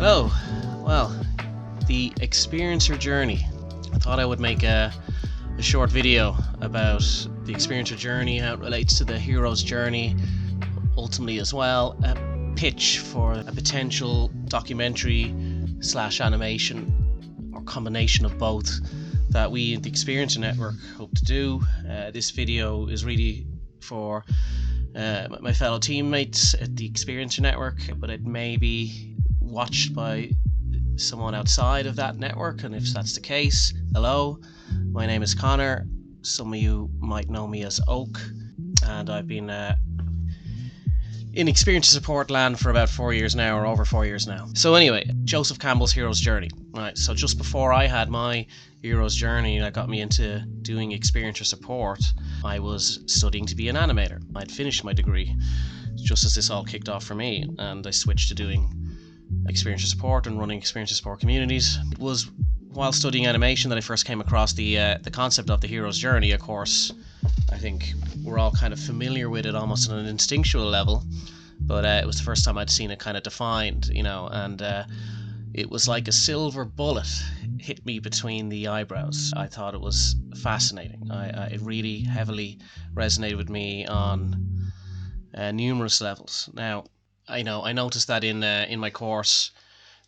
Oh, well, the experiencer journey. I thought I would make a short video about the experiencer journey, how it relates to the hero's journey, ultimately as well, a pitch for a potential documentary / animation or combination of both that we at the Experiencer Network hope to do. This video is really for my fellow teammates at the Experiencer Network, but it may be watched by someone outside of that network, and if that's the case, hello, my name is Connor. Some of you might know me as Oak, and I've been in Experiencer support land for about 4 years now, or over 4 years now. So anyway, Joseph Campbell's hero's journey. Right, so just before I had my hero's journey that got me into doing Experiencer support, I was studying to be an animator. I'd finished my degree just as this all kicked off for me, and I switched to doing Experiencer support and running Experiencer support communities. It was while studying animation that I first came across the concept of the hero's journey. Of course, I think we're all kind of familiar with it almost on an instinctual level, but it was the first time I'd seen it kind of defined, and it was like a silver bullet hit me between the eyebrows. I thought it was fascinating. It really heavily resonated with me on numerous levels. Now, I noticed that in my course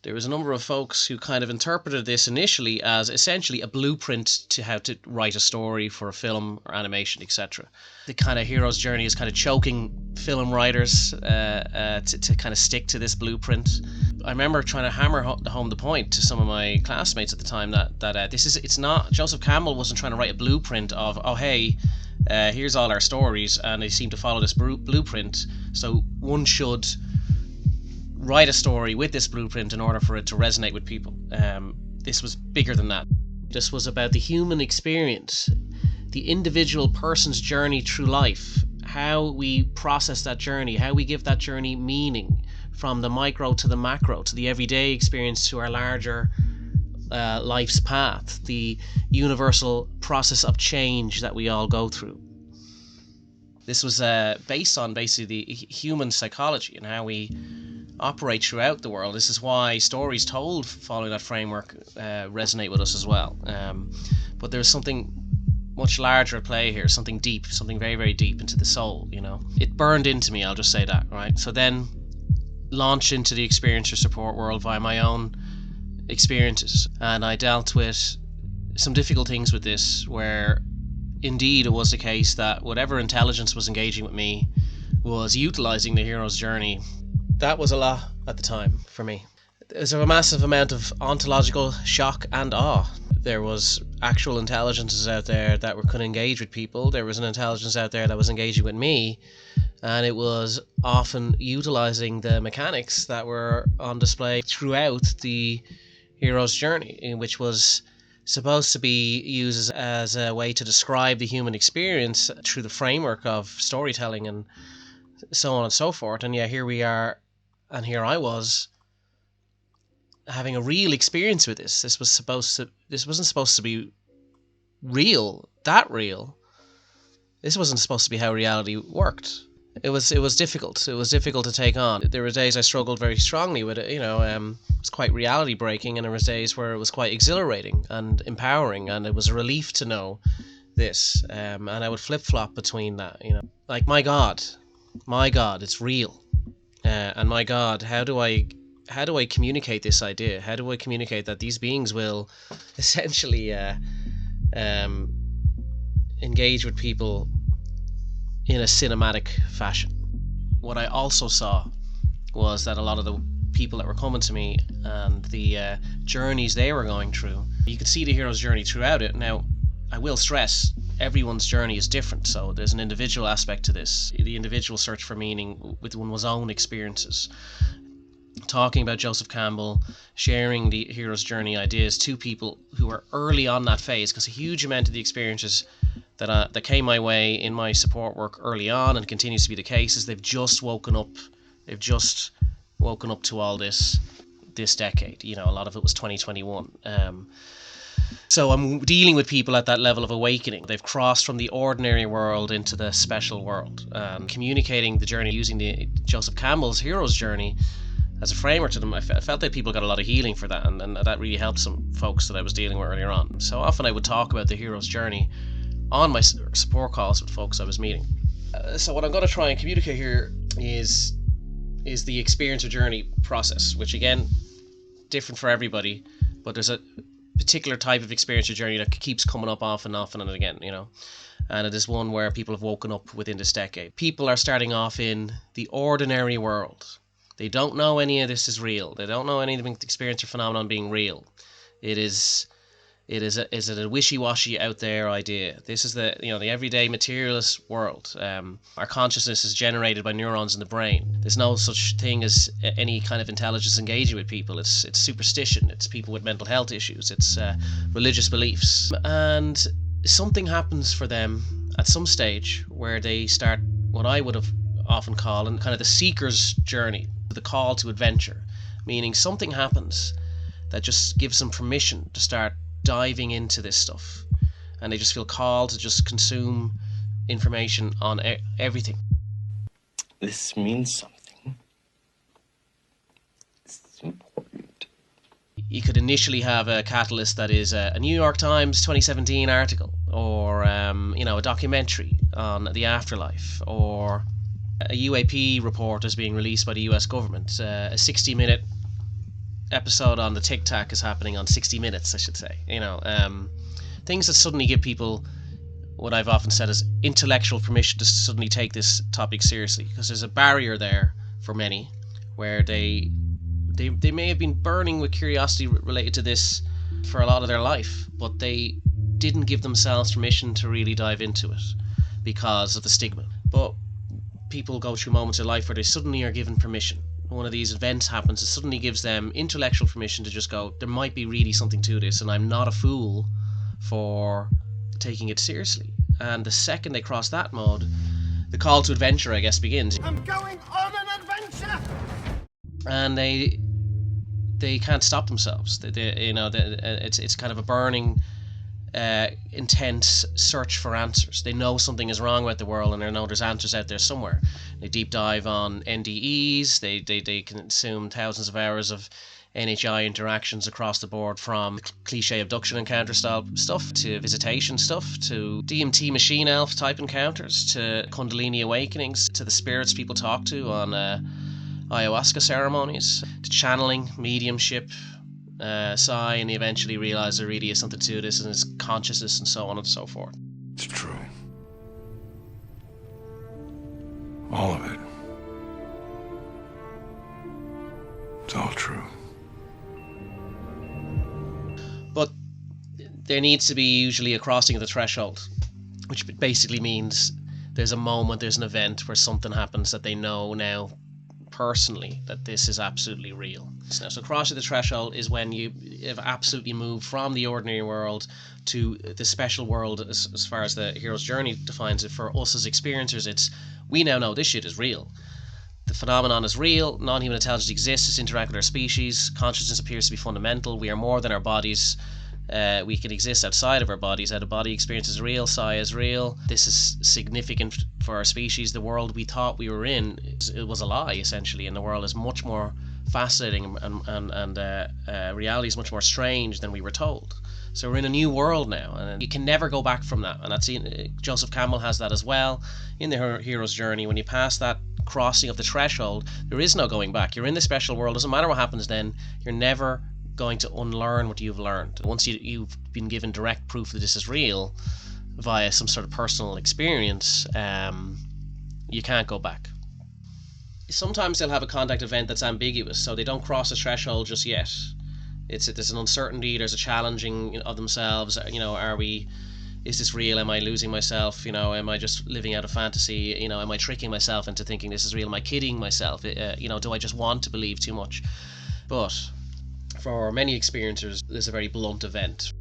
there was a number of folks who kind of interpreted this initially as essentially a blueprint to how to write a story for a film or animation, etc. The kind of hero's journey is kind of choking film writers to kind of stick to this blueprint. I remember trying to hammer home the point to some of my classmates at the time that it's not, Joseph Campbell wasn't trying to write a blueprint of, oh hey, here's all our stories and they seem to follow this blueprint, so one should write a story with this blueprint in order for it to resonate with people. This was bigger than that. This was about the human experience, the individual person's journey through life, how we process that journey, how we give that journey meaning, from the micro to the macro, to the everyday experience, to our larger life's path, the universal process of change that we all go through. This was based on basically the human psychology and how we operate throughout the world. This is why stories told following that framework resonate with us as well. But there's something much larger at play here, something deep, something very, very deep into the soul, It burned into me, I'll just say that, right? So then launched into the Experiencer support world via my own experiences, and I dealt with some difficult things with this, where indeed it was the case that whatever intelligence was engaging with me was utilizing the hero's journey. That was a lot at the time for me. There's a massive amount of ontological shock and awe. There was actual intelligences out there that could engage with people. There was an intelligence out there that was engaging with me, and it was often utilizing the mechanics that were on display throughout the hero's journey, which was supposed to be used as a way to describe the human experience through the framework of storytelling and so on and so forth. And yeah, here we are, and here I was having a real experience with this. This wasn't supposed to be real, that real. This wasn't supposed to be how reality worked. It was difficult. It was difficult to take on. There were days I struggled very strongly with it. It was quite reality breaking, and there was days where it was quite exhilarating and empowering, and it was a relief to know this. And I would flip flop between that. Like, my God, it's real. And my God, how do I communicate this idea? How do I communicate that these beings will essentially engage with people in a cinematic fashion? What I also saw was that a lot of the people that were coming to me and the journeys they were going through, you could see the hero's journey throughout it. Now, I will stress, everyone's journey is different, so there's an individual aspect to this, the individual search for meaning with one's own experiences. Talking about Joseph Campbell, sharing the hero's journey ideas to people who are early on that phase, because a huge amount of the experiences that came my way in my support work early on, and continues to be the case, is they've just woken up to all this decade. A lot of it was 2021. So I'm dealing with people at that level of awakening. They've crossed from the ordinary world into the special world. Communicating the journey using the Joseph Campbell's hero's journey as a framework to them, I felt that people got a lot of healing for that, and that really helped some folks that I was dealing with earlier on. So often I would talk about the hero's journey on my support calls with folks I was meeting. So what I'm going to try and communicate here is the experiencer journey process, which again, different for everybody, but there's a particular type of experiencer journey that keeps coming up often and again, and it is one where people have woken up within this decade. People are starting off in the ordinary world. They don't know any of this is real. They don't know any of the experiencer phenomenon being real. It is a wishy-washy out there idea. This is the everyday materialist world. Our consciousness is generated by neurons in the brain. There's no such thing as any kind of intelligence engaging with people. It's superstition. It's people with mental health issues. It's religious beliefs. And something happens for them at some stage where they start what I would have often call kind of the seeker's journey, the call to adventure, meaning something happens that just gives them permission to start diving into this stuff, and they just feel called to just consume information on everything. This means something. It's important. You could initially have a catalyst that is a New York Times 2017 article, or a documentary on the afterlife, or a UAP report is being released by the US government. A 60-minute episode on the Tic Tac is happening on 60 Minutes, I should say. Things that suddenly give people what I've often said is intellectual permission to suddenly take this topic seriously, because there's a barrier there for many where they may have been burning with curiosity related to this for a lot of their life, but they didn't give themselves permission to really dive into it because of the stigma. But people go through moments of life where they suddenly are given permission. One of these events happens, it suddenly gives them intellectual permission to just go, there might be really something to this, and I'm not a fool for taking it seriously. And the second they cross that mode, the call to adventure, I guess, begins. I'm going on an adventure! And they can't stop themselves. It's kind of a burning, intense search for answers. They know something is wrong with the world, and they know there's answers out there somewhere. They deep dive on NDEs. They consume thousands of hours of NHI interactions across the board, from cliche abduction encounter style stuff to visitation stuff to DMT machine elf type encounters to Kundalini awakenings to the spirits people talk to on ayahuasca ceremonies to channeling, mediumship, psi, and they eventually realize there really is something to this and it's consciousness and so on and so forth. It's true. All of it. It's all true. But there needs to be usually a crossing of the threshold, which basically means there's a moment, there's an event where something happens that they know now personally that this is absolutely real. So crossing the threshold is when you have absolutely moved from the ordinary world to the special world, as far as the hero's journey defines it. For us as experiencers, it's we now know this shit is real. The phenomenon is real, non-human intelligence exists, it's interact with our species, consciousness appears to be fundamental, we are more than our bodies, we can exist outside of our bodies, out of body experience is real, psi is real, this is significant for our species, the world we thought we were in, it was a lie essentially, and the world is much more fascinating and reality is much more strange than we were told. So we're in a new world now, and you can never go back from that, and that's Joseph Campbell has that as well in the hero's journey. When you pass that crossing of the threshold, there is no going back. You're in the special world. Doesn't matter what happens then, you're never going to unlearn what you've learned. Once you've been given direct proof that this is real via some sort of personal experience, you can't go back. Sometimes they'll have a contact event that's ambiguous, so they don't cross the threshold just yet. There's an uncertainty, there's a challenging of themselves. Is this real? Am I losing myself? Am I just living out a fantasy? Am I tricking myself into thinking this is real? Am I kidding myself? Do I just want to believe too much? But for many experiencers, there's a very blunt event.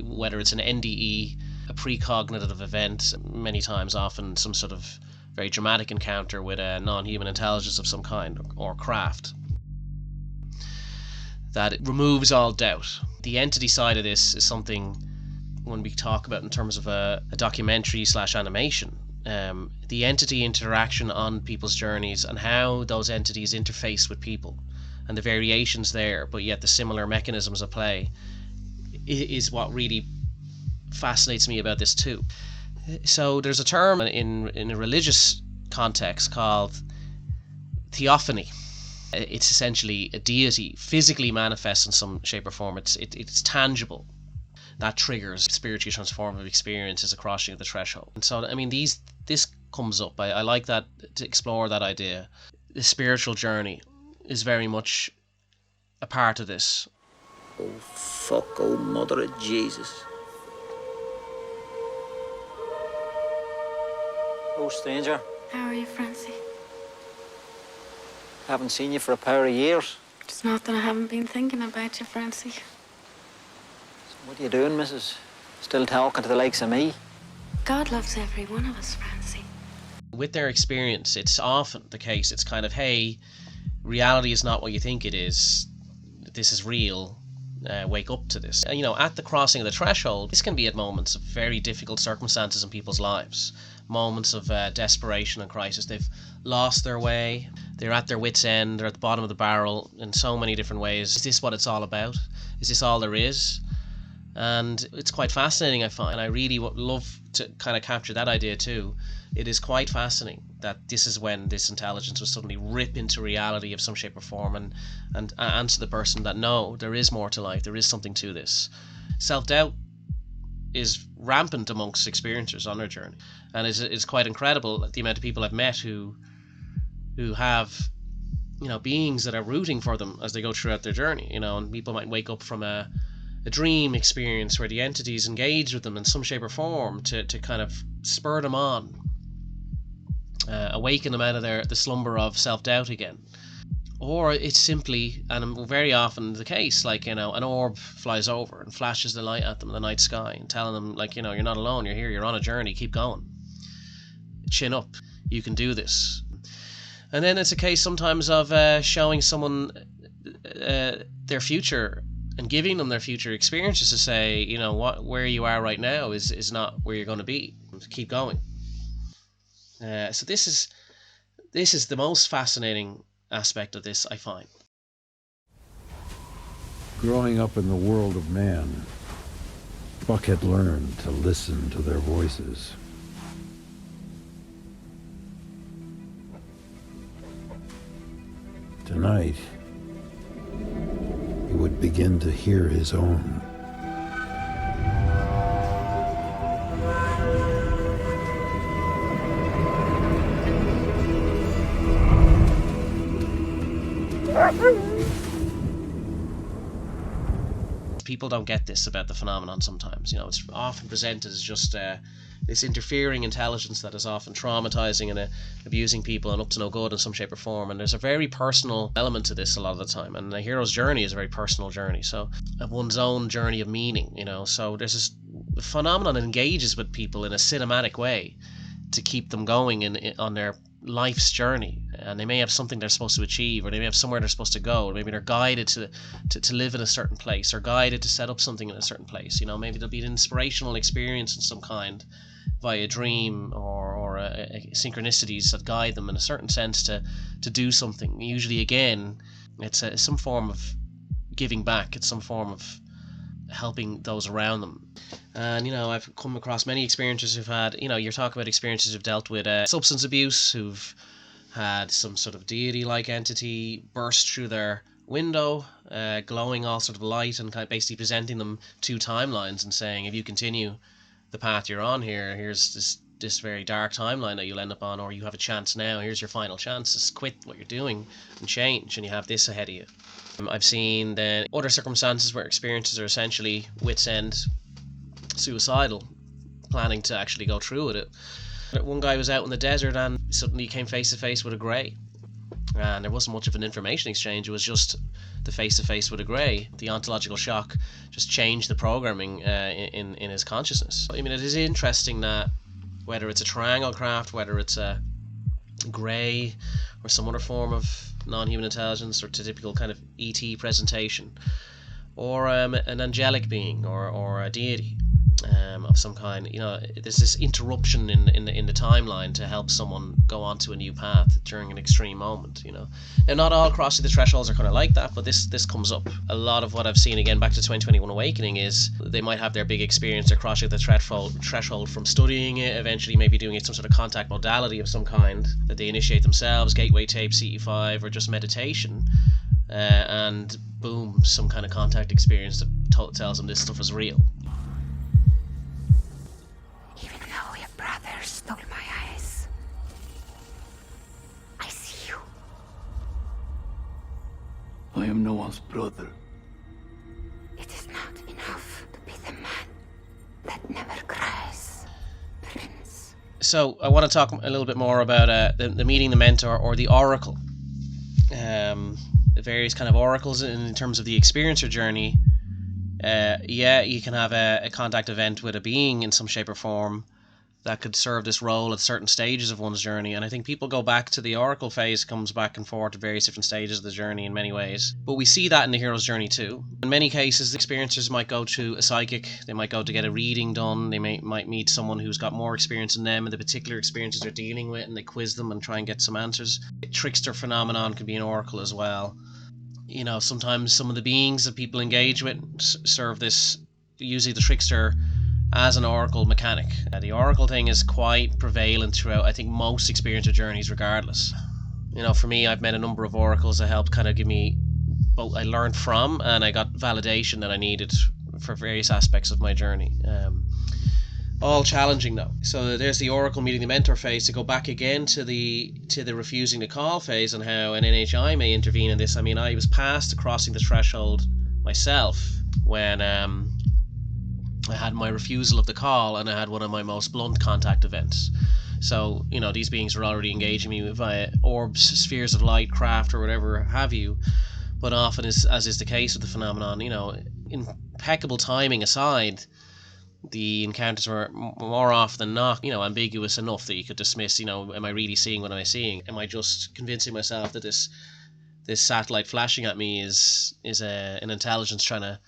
Whether it's an NDE, a precognitive event, many times often some sort of very dramatic encounter with a non-human intelligence of some kind or craft, that it removes all doubt. The entity side of this is something when we talk about in terms of a documentary / animation, the entity interaction on people's journeys and how those entities interface with people. and the variations there, but yet the similar mechanisms at play is what really fascinates me about this too. So there's a term in a religious context called theophany. It's essentially a deity physically manifests in some shape or form. It's tangible. That triggers spiritually transformative experiences, a crossing of the threshold. And so, I mean, this comes up. I like that, to explore that idea. The spiritual journey is very much a part of this. Oh, fuck, oh, mother of Jesus. Oh, stranger. How are you, Francie? Haven't seen you for a pair of years. It's not that I haven't been thinking about you, Francie. So what are you doing, missus? Still talking to the likes of me? God loves every one of us, Francie. With their experience, it's often the case. It's kind of, hey, reality is not what you think it is. This is real. Wake up to this. And, at the crossing of the threshold, this can be at moments of very difficult circumstances in people's lives. Moments of desperation and crisis. They've lost their way. They're at their wits' end. They're at the bottom of the barrel in so many different ways. Is this what it's all about? Is this all there is? And it's quite fascinating, I find. And I really would love to kind of capture that idea too. It is quite fascinating that this is when this intelligence will suddenly rip into reality of some shape or form and answer the person that no, there is more to life. There is something to this. Self-doubt is rampant amongst experiencers on their journey. And it's quite incredible the amount of people I've met who have, beings that are rooting for them as they go throughout their journey, and people might wake up from a dream experience where the entities engage with them in some shape or form to kind of spur them on, awaken them out of the slumber of self-doubt again. Or it's simply, and very often the case, like, an orb flies over and flashes the light at them in the night sky and telling them, like, you're not alone, you're here, you're on a journey, keep going. Chin up, you can do this. And then it's a case sometimes of showing someone their future and giving them their future experiences to say, where you are right now is not where you're going to be. Keep going. So this is the most fascinating aspect of this, I find. Growing up in the world of man, Buck had learned to listen to their voices. Tonight, he would begin to hear his own. People don't get this about the phenomenon sometimes. It's often presented as just this interfering intelligence that is often traumatizing and abusing people and up to no good in some shape or form. And there's a very personal element to this a lot of the time. And the hero's journey is a very personal journey. So one's own journey of meaning, So there's this phenomenon that engages with people in a cinematic way to keep them going on their life's journey. And they may have something they're supposed to achieve, or they may have somewhere they're supposed to go, or maybe they're guided to live in a certain place, or guided to set up something in a certain place. Maybe there'll be an inspirational experience in some kind via a dream or synchronicities that guide them in a certain sense to do something. Usually, again, it's some form of giving back. It's some form of helping those around them. And I've come across many experiencers who've had, you're talking about experiences who've dealt with substance abuse, who've had some sort of deity-like entity burst through their window, glowing all sort of light, and kind of basically presenting them two timelines and saying, if you continue the path you're on here, here's this very dark timeline that you'll end up on, or you have a chance now, here's your final chance, just quit what you're doing and change, and you have this ahead of you. I've seen then other circumstances where experiences are essentially wit's end, suicidal, planning to actually go through with it. One guy was out in the desert and suddenly came face to face with a grey, and there wasn't much of an information exchange. It was just the face to face with a grey. The ontological shock just changed the programming in his consciousness. I mean, it is interesting that whether it's a triangle craft, whether it's a grey or some other form of non-human intelligence, or typical kind of ET presentation, or an angelic being or a deity, of some kind. You know, there's this interruption in the timeline to help someone go onto a new path during an extreme moment. You know, now not all crossing the thresholds are kind of like that, but this comes up. A lot of what I've seen, again back to 2021 Awakening, is they might have their big experience, they're crossing the threshold from studying it, eventually maybe doing it some sort of contact modality of some kind that they initiate themselves, gateway tape, CE5, or just meditation, and boom, some kind of contact experience that tells them this stuff is real. Even though your brother stole my eyes, I see you. I am no one's brother. It is not enough to be the man that never cries, Prince. So I want to talk a little bit more about the meeting the mentor, or the oracle. The various kind of oracles in terms of the experiencer journey. Yeah, you can have a contact event with a being in some shape or form that could serve this role at certain stages of one's journey, and I think people go back to the oracle phase, comes back and forth at various different stages of the journey in many ways. But we see that in the hero's journey too. In many cases, the experiencers might go to a psychic, they might go to get a reading done, they might meet someone who's got more experience than them in the particular experiences they're dealing with, and they quiz them and try and get some answers. A trickster phenomenon can be an oracle as well. You know, sometimes some of the beings that people engage with serve this, usually the trickster, as an oracle mechanic. The oracle thing is quite prevalent throughout, I think, most experiencer journeys regardless. You know, for me, I've met a number of oracles that helped kind of give me both, I learned from, and I got validation that I needed for various aspects of my journey. All challenging though. So there's the oracle meeting the mentor phase. To go back again to the refusing to call phase and how an NHI may intervene in this. I mean, I was past crossing the threshold myself when I had my refusal of the call, and I had one of my most blunt contact events. So, you know, these beings were already engaging me via orbs, spheres of light, craft, or whatever have you. But often, as is the case with the phenomenon, you know, impeccable timing aside, the encounters were more often than not, you know, ambiguous enough that you could dismiss, you know, am I really seeing what am I seeing? Am I just convincing myself that this satellite flashing at me is an intelligence trying to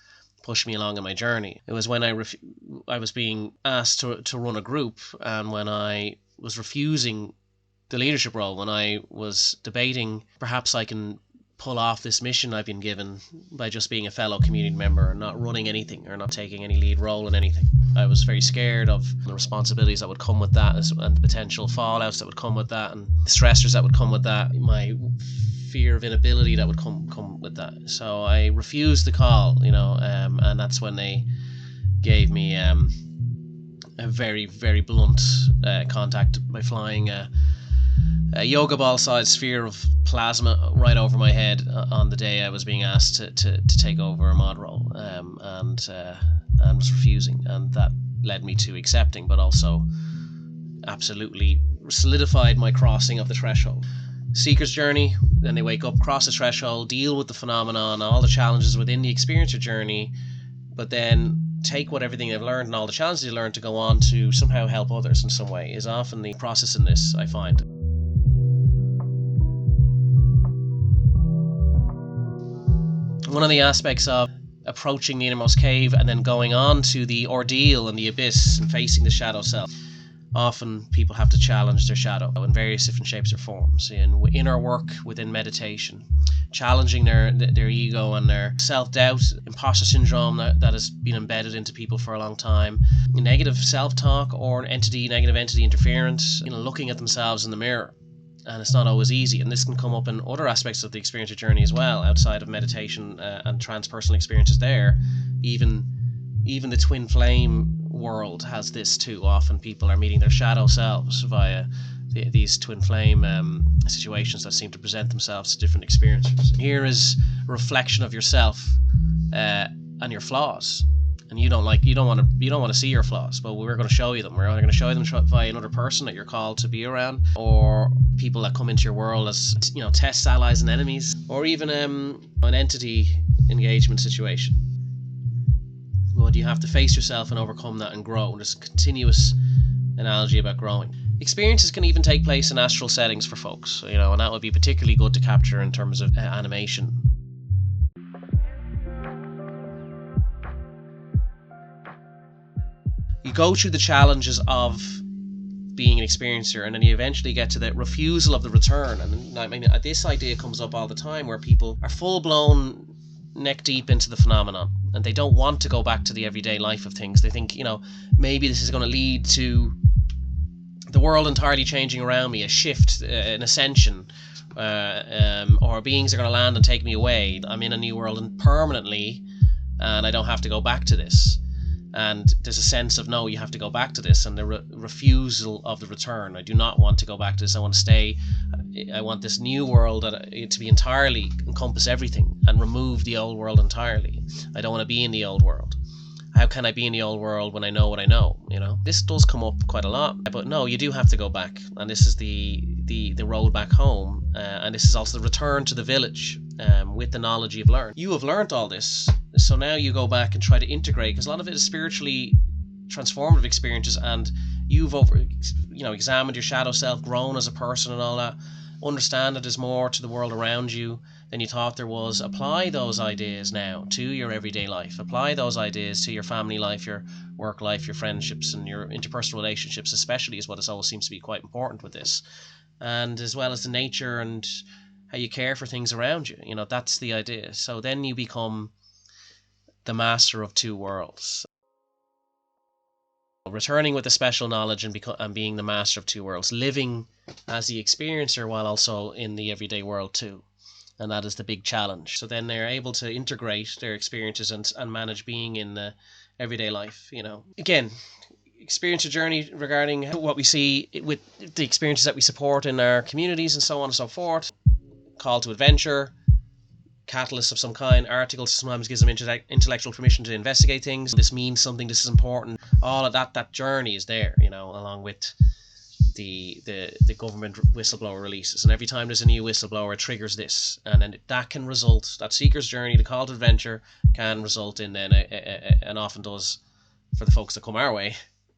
push me along in my journey? It was when I was being asked to run a group, and when I was refusing the leadership role, when I was debating perhaps I can pull off this mission I've been given by just being a fellow community member and not running anything or not taking any lead role in anything. I was very scared of the responsibilities that would come with that, and the potential fallouts that would come with that, and the stressors that would come with that, my fear of inability that would come with that. So I refused the call, you know, and that's when they gave me a very, very blunt contact by flying a yoga ball sized sphere of plasma right over my head on the day I was being asked to take over a mod role, and was refusing, and that led me to accepting, but also absolutely solidified my crossing of the threshold. Seeker's journey, then they wake up, cross the threshold, deal with the phenomenon, all the challenges within the experiencer journey, but then take everything they've learned and all the challenges they learned to go on to somehow help others in some way, is often the process in this, I find. One of the aspects of approaching the innermost cave and then going on to the ordeal and the abyss and facing the shadow self. Often people have to challenge their shadow in various different shapes or forms, in inner work, within meditation, challenging their ego and their self-doubt, imposter syndrome that has been embedded into people for a long time, negative self-talk or negative entity interference, you know, looking at themselves in the mirror. And it's not always easy, and this can come up in other aspects of the experiencer journey as well, outside of meditation and transpersonal experiences there. Even the twin flame world has this too. Often people are meeting their shadow selves via these twin flame situations that seem to present themselves to different experiences. Here is a reflection of yourself and your flaws. And you don't want to see your flaws, but we're going to show you them. We're going to show you them via another person that you're called to be around, or people that come into your world as, you know, tests, allies, and enemies, or even an entity engagement situation. But you have to face yourself and overcome that and grow. There's a continuous analogy about growing. Experiences can even take place in astral settings for folks, you know, and that would be particularly good to capture in terms of animation. you go through the challenges of being an experiencer, and then you eventually get to the refusal of the return. And I mean, this idea comes up all the time, where people are full-blown neck deep into the phenomenon, and they don't want to go back to the everyday life of things. They think, maybe this is going to lead to the world entirely changing around me, a shift, an ascension, or beings are going to land and take me away. I'm in a new world and permanently, and I don't have to go back to this. And there's a sense of, no, you have to go back to this, and the refusal of the return. I do not want to go back to this. I want to stay. I want this new world to be entirely encompass everything and remove the old world entirely. I don't want to be in the old world. How can I be in the old world when I know what I know? This does come up quite a lot. But no, you do have to go back, and this is the road back home, and this is also the return to the village, with the knowledge you've learned. You have learned all this, so now you go back and try to integrate, because a lot of it is spiritually transformative experiences, and you've examined your shadow self, grown as a person and all that, understand that there's more to the world around you than you thought there was. Apply those ideas now to your everyday life. Apply those ideas to your family life, your work life, your friendships, and your interpersonal relationships especially, is what always seems to be quite important with this. And as well as the nature and how you care for things around you. That's the idea. So then you become the master of two worlds. Returning with a special knowledge and being the master of two worlds. Living as the experiencer while also in the everyday world too. And that is the big challenge. So then they're able to integrate their experiences and manage being in the everyday life. Again, experiencer journey regarding what we see with the experiences that we support in our communities and so on and so forth. Call to adventure, catalysts of some kind, articles sometimes gives them intellectual permission to investigate things. This means something, this is important. All of that journey is there, along with the government whistleblower releases. And every time there's a new whistleblower, it triggers this. And then that can result, that seeker's journey, the call to adventure, can result in then, and often does for the folks that come our way,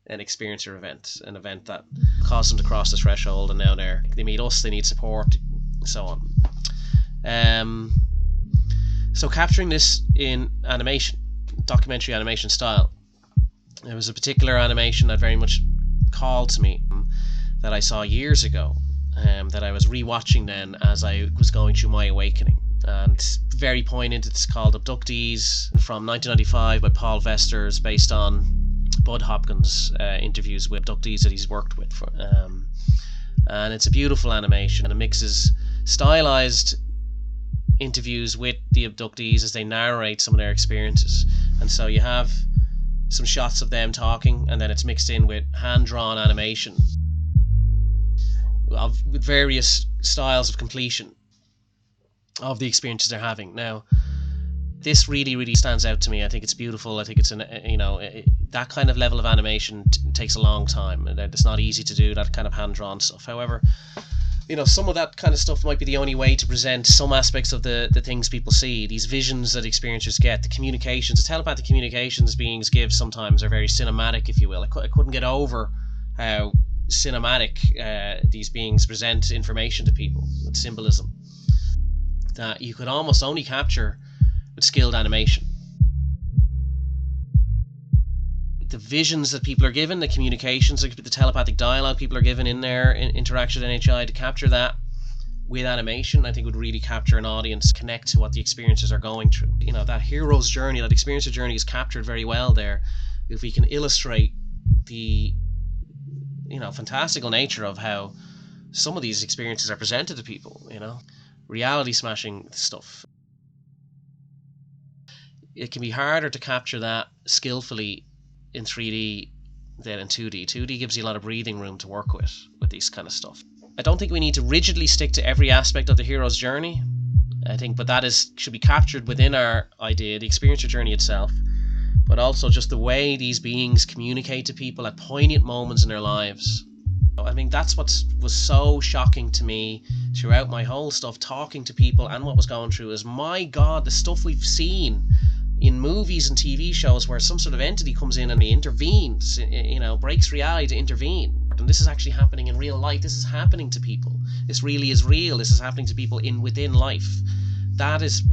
an experiencer event, an event that caused them to cross the threshold, and now they meet us, they need support, so on. So capturing this in animation, documentary animation style, there was a particular animation that very much called to me that I saw years ago, that I was rewatching then as I was going through my awakening. And it's very poignant. It's called Abductees from 1995 by Paul Vesters, based on Bud Hopkins' interviews with abductees that he's worked with. And it's a beautiful animation, and it mixes stylized interviews with the abductees as they narrate some of their experiences. And so you have some shots of them talking, and then it's mixed in with hand-drawn animation with various styles of completion of the experiences they're having. Now, this really, really stands out to me. I think it's beautiful. I think it's that kind of level of animation takes a long time. It's not easy to do that kind of hand-drawn stuff. However, some of that kind of stuff might be the only way to present some aspects of the things people see, these visions that experiencers get, the communications, the telepathic communications beings give sometimes are very cinematic, if you will. I couldn't get over how cinematic these beings present information to people with symbolism that you could almost only capture with skilled animation. The visions that people are given, the communications, the telepathic dialogue people are given in their interaction with NHI, to capture that with animation, I think would really capture an audience, connect to what the experiencers are going through. That hero's journey, that experiencer journey is captured very well there. If we can illustrate the fantastical nature of how some of these experiences are presented to people, reality smashing stuff. It can be harder to capture that skillfully in 3D than in 2D. 2D gives you a lot of breathing room to work with these kind of stuff. I don't think we need to rigidly stick to every aspect of the hero's journey, but that should be captured within our idea, the experiencer journey itself, but also just the way these beings communicate to people at poignant moments in their lives. That's what was so shocking to me throughout my whole stuff, talking to people and what was going through, is, my God, the stuff we've seen in movies and TV shows where some sort of entity comes in and intervenes, breaks reality to intervene. And this is actually happening in real life. This is happening to people. This really is real. This is happening to people within life. That is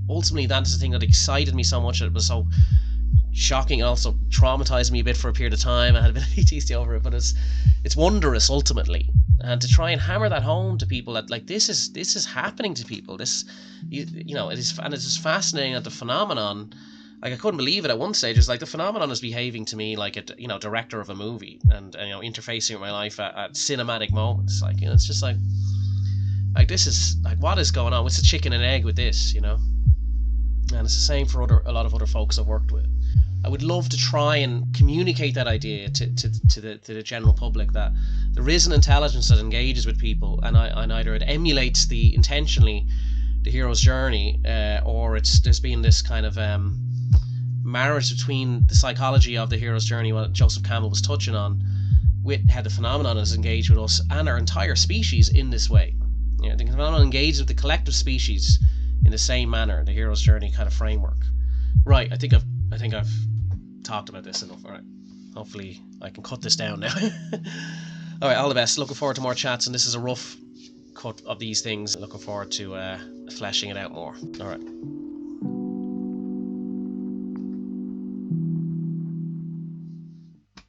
the thing that excited me so much. It was so shocking. It also traumatized me a bit for a period of time. I had a bit of PTSD over it, but it's wondrous ultimately. And to try and hammer that home to people that like this is happening to people. This, you know, it is, and it's just fascinating that the phenomenon. Like, I couldn't believe it at one stage. It's like the phenomenon is behaving to me like a, you know, director of a movie, and you know, interfacing with my life at cinematic moments. Like, you know, it's just like this is like, what is going on? What's the chicken and egg with this, you know? And it's the same for a lot of other folks I've worked with. I would love to try and communicate that idea to the general public, that there is an intelligence that engages with people, and either it emulates intentionally the hero's journey, or there's been this kind of marriage between the psychology of the hero's journey, what Joseph Campbell was touching on, with how the phenomenon is engaged with us and our entire species in this way. You know, the phenomenon engages with the collective species in the same manner, the hero's journey kind of framework. Right, I think I've talked about this enough. All right, hopefully I can cut this down now. All right, all the best. Looking forward to more chats, and this is a rough cut of these things. Looking forward to fleshing it out more. All right.